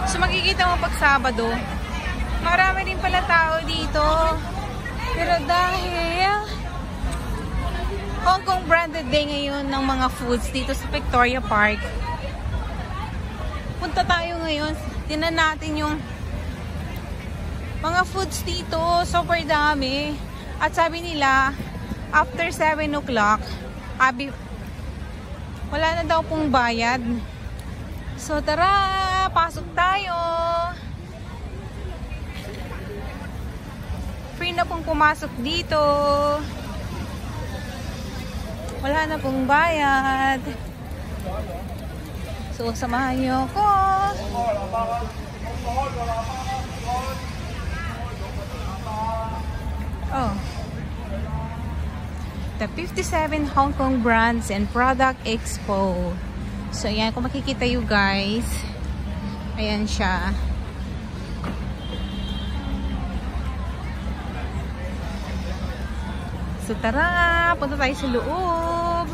So makikita mo pag Sabado, marami rin pala tao dito. Pero dahil Hong Kong branded day ngayon ng mga foods dito sa Victoria Park, punta tayo ngayon. Tingnan natin yung mga foods dito. Super dami. At sabi nila, after 7 o'clock, wala na daw pong bayad. So tara, pasok tayo. Free na pong pumasok dito. Wala na pong bayad. So samahan niyo ako. Oh. The 57 Hong Kong Brands and Product Expo. So, ayan. Kung makikita you guys. Ayan siya. So, tara. Punta tayo sa loob.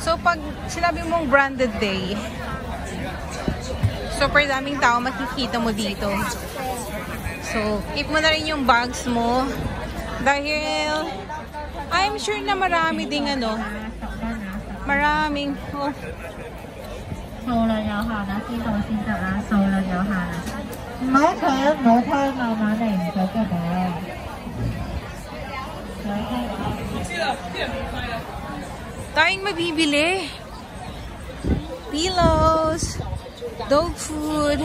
So, pag sinabi mong branded day, super daming tao makikita mo dito. So, keep mo na rin yung bags mo. Dahil, I'm sure na marami ding maraming, oh. Tayong mabibili. Pillows, dog food.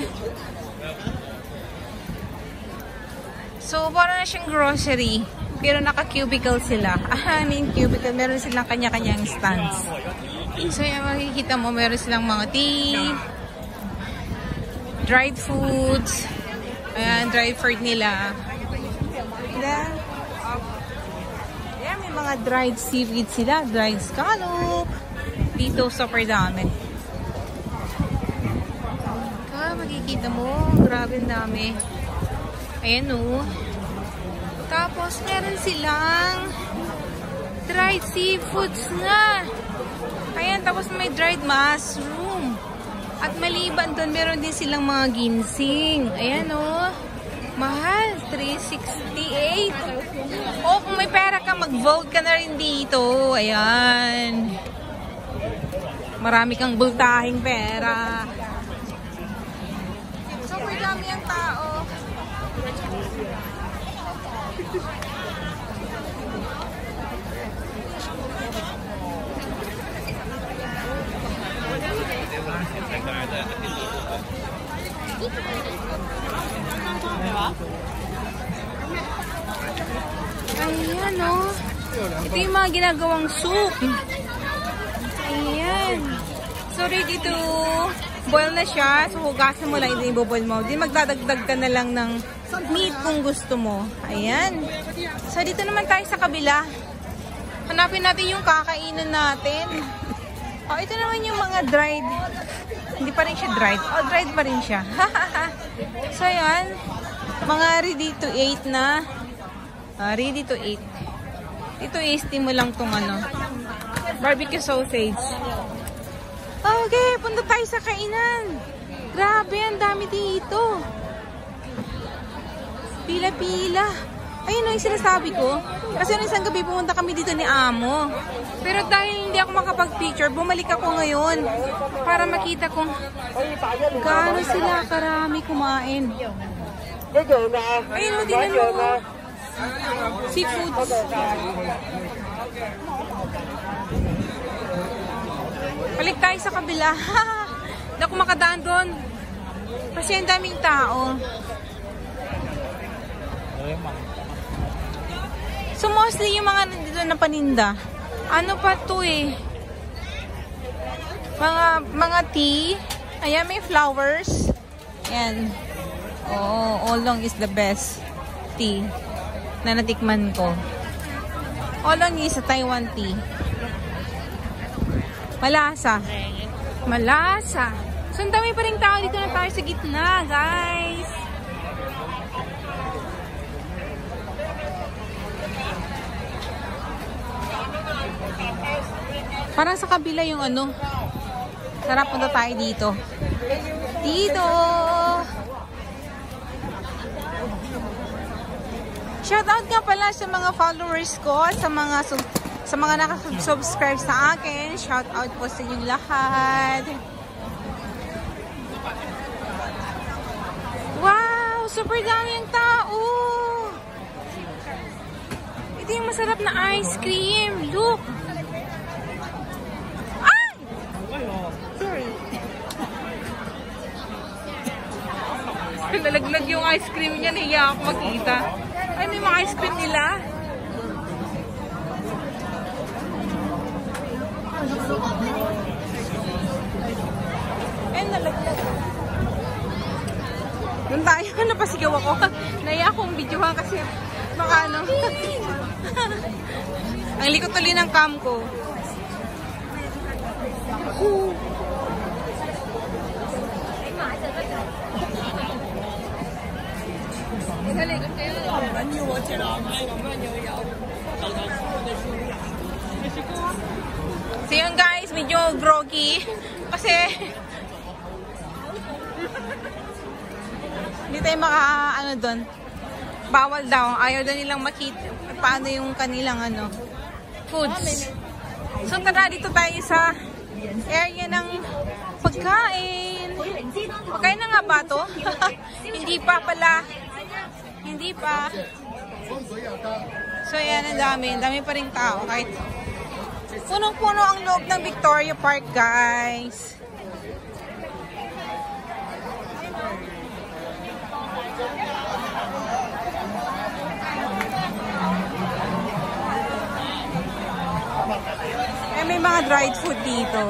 So, parang na siyang grocery. Pero naka-cubicle sila. I mean, cubicle. Meron silang kanya-kanyang stands. So, yan, makikita mo, meron silang mga tea, dried foods. Ayan, dried fruit nila. Ayan, may mga dried seaweed sila. Dried scallop. Dito, super dami. Makikita mo, grabe dami. Ayan o. Tapos, meron silang dried seafoods na. Ayan, tapos may dried mushroom. At maliban doon, meron din silang mga ginseng. Ayan o. Mahal. 368. O, kung may pera ka, mag-vote ka na rin dito. Ayan. Marami kang bultahing pera. Super dami ang tao. Ayan o. Ito yung mga ginagawang soup. Ayan. So ready to boil na siya. So hugasan mo lang, hindi i-boil mo. Di magdadagdag ka na lang ng meat kung gusto mo. Ayan. So dito naman tayo sa kabila. Hanapin natin yung kakainan natin. Oh, ito naman yung mga dried. Hindi pa rin siya dried. Oh, dried pa rin siya. So ayan. Mga ready to eat na. Ready to eat. Ito i-steam mo lang tong barbecue sausage. Okay, punta tayo sa kainan. Grabe, ang dami dito. Pila-pila. Ayun o yung sinasabi ko. Kasi nung isang gabi pumunta kami dito ni Amo. Pero dahil hindi ako makapag-picture, bumalik ako ngayon para makita kung gaano sila karami kumain. Ayun o, tingnan mo. Seafoods. Balik tayo sa kabila. Hindi ako makadaan doon. Kasi ang daming tao. So mostly yung mga nandito na paninda. Ano pa to eh? Mga tea. Ayan, may flowers. Ayan. Oh, Oolong is the best tea na natikman ko. Oolong is a Taiwan tea. Malasa. Malasa. So, ang dami pa rin tao. Dito na tayo sa gitna, guys. Parang sa kabila yung ano. Sarap, punta tayo dito. Dito! Shoutout nga pala sa mga followers ko, sa mga nakasubscribe sa akin. Shoutout po sa inyong lahat. Wow! Super dami yung tao! Ito yung masarap na ice cream. Look! Ay! Sorry. Lalaglag yung ice cream niya. Nahiya ako makita. Ano yung mga ice cream nila? Eh, nalaglag. Doon tayo, napasigaw ako. Naiya akong videohan kasi baka ano. Ang likot tuloy ng cam ko. So yun guys, medyo groggy kasi hindi tayo ano doon, bawal daw, ayaw daw nilang makita paano yung kanilang foods. So tara, dito tayo sa area ng pagkain. Pagkain na nga ba to? Hindi pa pala. Hindi pa. So yan, ang dami pa rin tao kahit punong-puno ang loob ng Victoria Park, guys. Eh, may mga dried food dito.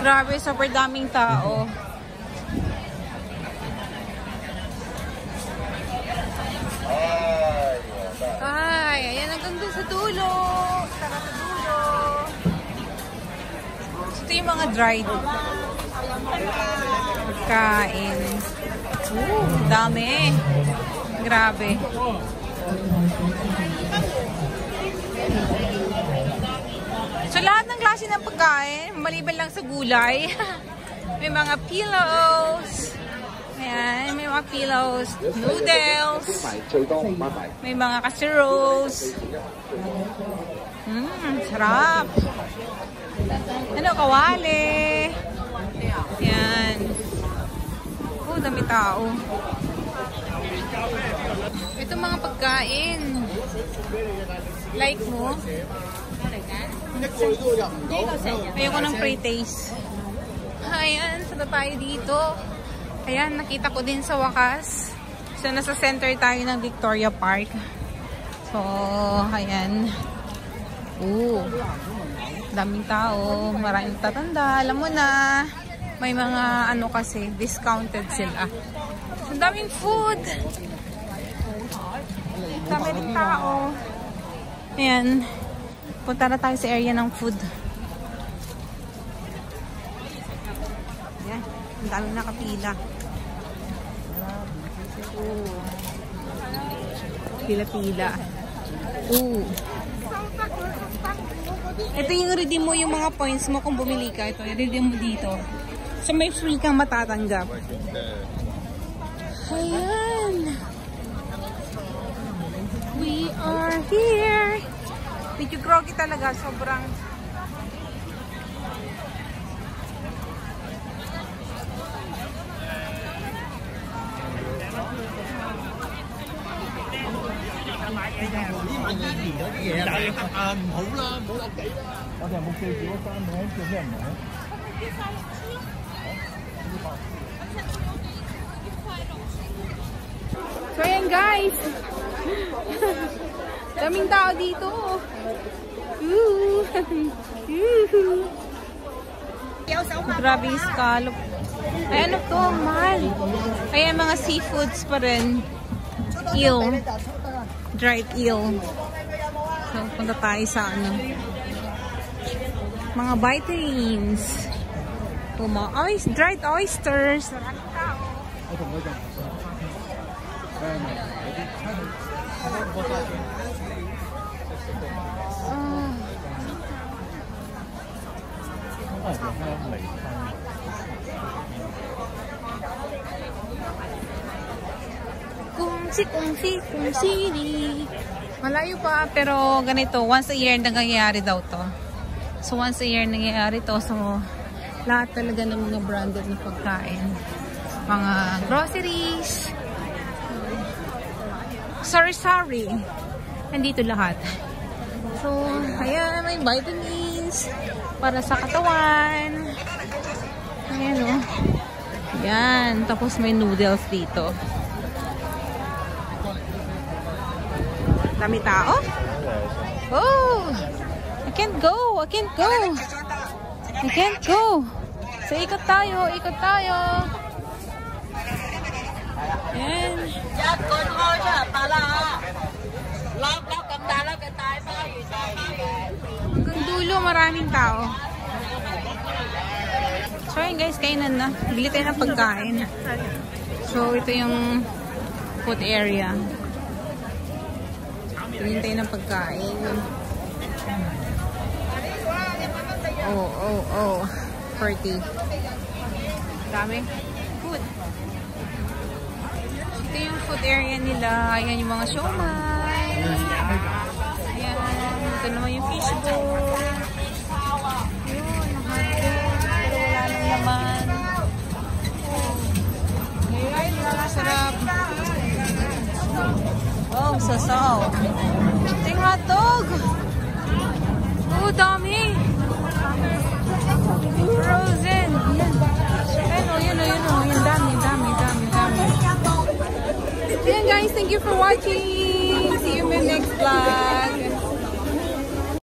Grabe, super daming tao. Ay, ayan, hanggang dun sa dulo. Tara sa dulo. Ito yung mga dried kain. Dami. Grabe. So, lahat ng klase ng pagkain, maliban lang sa gulay. May mga pillows. Ayan, may mga pillows, noodles, may mga casseroles. Sarap. Ano, kawali. Ayan. Oh, dami tao. Ito mga pagkain. Like mo? Ayoko ng pre-taste. Ayan, saan tayo dito? Ayan, nakita ko din sa wakas. So, nasa center tayo ng Victoria Park. So, ayan. Daming tao. Maraming tatanda. Alam mo na, may mga kasi, discounted sila. So, daming food. Dami rin tao. Ayan. Punta na tayo sa area ng food. Ayan. Ang daming nakapila. Pila-pila. Ito yung redeem mo yung mga points mo kung bumili ka. Ito, i-redeem mo dito. So, may free kang matatanggap. Ayan. We are here. Medyo groggy talaga. Sobrang So ayan guys, daming tao dito. Grabe yung scallop. Ay, ano to? Mahal. Ayan, mga seafoods pa rin. Eel. Dried eel. So, punta tayo sa mga vitamins. Dried oysters. Maraming tao. Kung malayo pa, pero ganito, once a year nangyayari daw to. So, once a year nangyayari to. So, lahat talaga ng mga branded na pagkain. Mga groceries. Sorry. Nandito lahat. So, ayan, may vitamins para sa katawan. Ayan, oh. Ayan, tapos may noodles dito. Dami tao? Oh! I can't go! So, ikot tayo! Ayan. Hanggang dulo, maraming tao. So, yun guys, kainan na. Bili tayo ng pagkain. So, ito yung food area. Tingin tayo ng pagkain. Oh. 40. Dami. Food. Ito yung food area nila. Ayan yung mga siomai. Ayan. Ito naman yung fishbowl. Ayun, hotdog. Pero wala nang laman. Ayun, masarap. Oh, sasaw. Ito yung hotdog. Oh, dami. Frozen. Yan o. Yan dami. Ayan guys, thank you for watching.